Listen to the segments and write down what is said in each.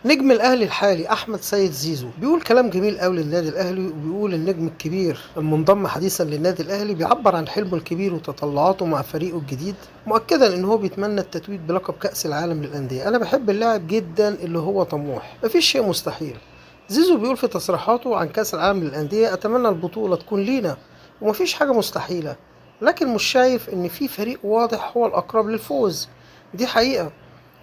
نجم الاهلي الحالي احمد سيد زيزو بيقول كلام جميل قوي للنادي الاهلي، وبيقول النجم الكبير المنضم حديثا للنادي الاهلي بيعبر عن حلمه الكبير وتطلعاته مع فريقه الجديد، مؤكدا ان هو بيتمنى التتويج بلقب كأس العالم للأندية. انا بحب اللاعب جدا اللي هو طموح، مفيش شيء مستحيل. زيزو بيقول في تصريحاته عن كأس العالم للأندية: اتمنى البطولة تكون لينا ومفيش حاجة مستحيلة، لكن مش شايف ان في فريق واضح هو الاقرب للفوز. دي حقيقة.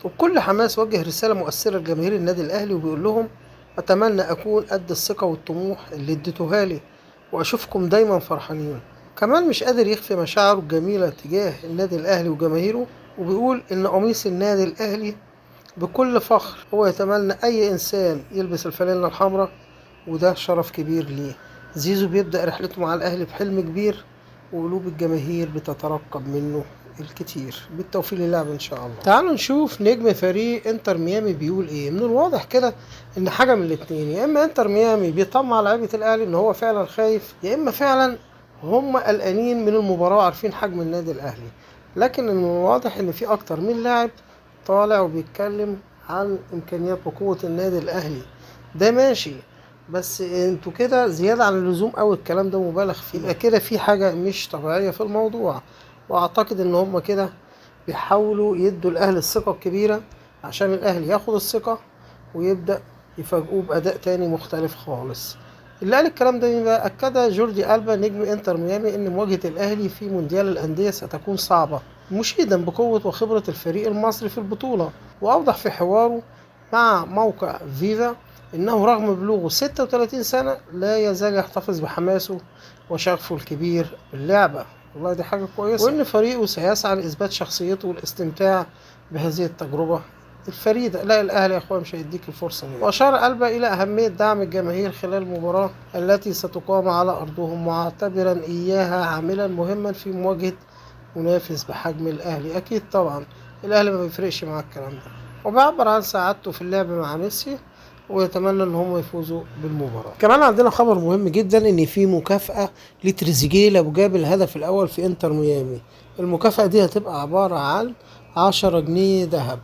وبكل حماس وجه رسالة مؤثرة لجماهير النادي الأهلي وبيقول لهم: أتمنى أكون قد الثقة والطموح اللي اديتوها لي وأشوفكم دايما فرحانين. كمان مش قادر يخفي مشاعره الجميلة تجاه النادي الأهلي وجماهيره، وبيقول إن قميص النادي الأهلي بكل فخر هو يتمنى أي إنسان يلبس الفانلة الحمراء، وده شرف كبير ليه. زيزو بيبدأ رحلته مع الأهلي بحلم كبير، وقلوب الجماهير بتترقب منه الكتير. بالتوفيق للاعب ان شاء الله. تعالوا نشوف نجم فريق انتر ميامي بيقول ايه. من الواضح كده ان حاجه من الاتنين: يا اما انتر ميامي بيطمع لعيبه الاهلي ان هو فعلا خايف، يا اما فعلا هم قلقانين من المباراه وعارفين حجم النادي الاهلي. لكن من الواضح ان في اكتر من لاعب طالع وبيتكلم عن امكانيات وقوه النادي الاهلي. ده ماشي، بس انتوا كده زياده عن اللزوم قوي، الكلام ده مبالغ فيه. يبقى كده في حاجه مش طبيعيه في الموضوع، واعتقد ان هم كده بيحاولوا يدوا الاهلي الثقة الكبيرة عشان الاهلي ياخد الثقة ويبدأ يفاجئوه بأداء تاني مختلف خالص. اللي قال الكلام ده مين بقى؟ أكد جوردي ألبا نجم انتر ميامي ان مواجهة الاهلي في مونديال الأندية ستكون صعبة، مشيدا بقوة وخبرة الفريق المصري في البطولة. وأوضح في حواره مع موقع فيفا إنه رغم بلوغه 36 سنة لا يزال يحتفظ بحماسه وشغفه الكبير باللعبة. والله دي حاجة كويسة، وإن فريقه سيسعى لإثبات شخصيته والاستمتاع بهذه التجربة الفريدة. لا، الأهلي يا أخويا مش هيديك الفرصة دي. وأشار ألبا إلى أهمية دعم الجماهير خلال المباراة التي ستقام على أرضهم، معتبرا إياها عاملا مهما في مواجهة منافس بحجم الأهلي. أكيد طبعا الأهلي ما بيفرقش مع الكلام ده. وبيعبر عن سعادته في اللعب مع ميسي ويتمنى ان هم يفوزوا بالمباراة. كمان عندنا خبر مهم جدا ان في مكافأة لتريزيجيه لو جاب الهدف الاول في انتر ميامي. المكافأة دي هتبقى عبارة عن 10 جنيه ذهب.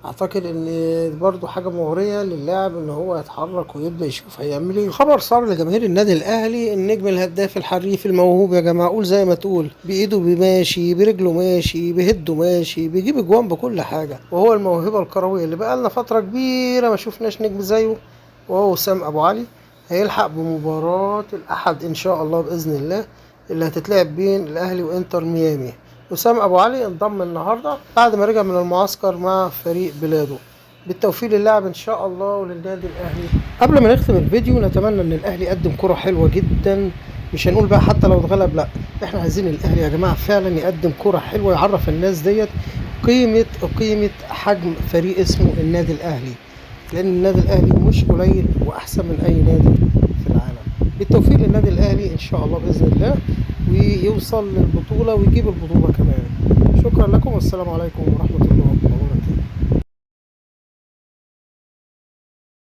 اعتقد ان برضو حاجة مغرية للاعب ان هو يتحرك ويبدأ يشوف هيعمل ايه. خبر صار لجماهير النادي الاهلي: النجم الهداف الحريف الموهوب يا جماعة، قول زي ما تقول، بايده ماشي، برجله ماشي، بهده ماشي، بيجيب اجوان بكل حاجة، وهو الموهبة الكروية اللي بقالنا فترة كبيرة ما شفناش نجم زيه، وهو وسام ابو علي. هيلحق بمباراة الاحد ان شاء الله باذن الله اللي هتتلعب بين الاهلي وانتر ميامي. وسام ابو علي انضم النهارده بعد ما رجع من المعسكر مع فريق بلاده. بالتوفيق للاعب ان شاء الله وللنادي الاهلي. قبل ما نختم الفيديو، نتمنى ان الاهلي يقدم كرة حلوة جدا، مش هنقول بقى حتى لو اتغلب، لا، احنا عايزين الاهلي يا جماعة فعلا يقدم كرة حلوة، يعرف الناس ديت قيمة حجم فريق اسمه النادي الاهلي، لان النادي الاهلي مش قليل واحسن من اي نادي في العالم. بالتوفيق للنادي الاهلي ان شاء الله باذن الله، ويوصل للبطولة ويجيب البطولة كمان. شكرا لكم والسلام عليكم ورحمة الله وبركاته.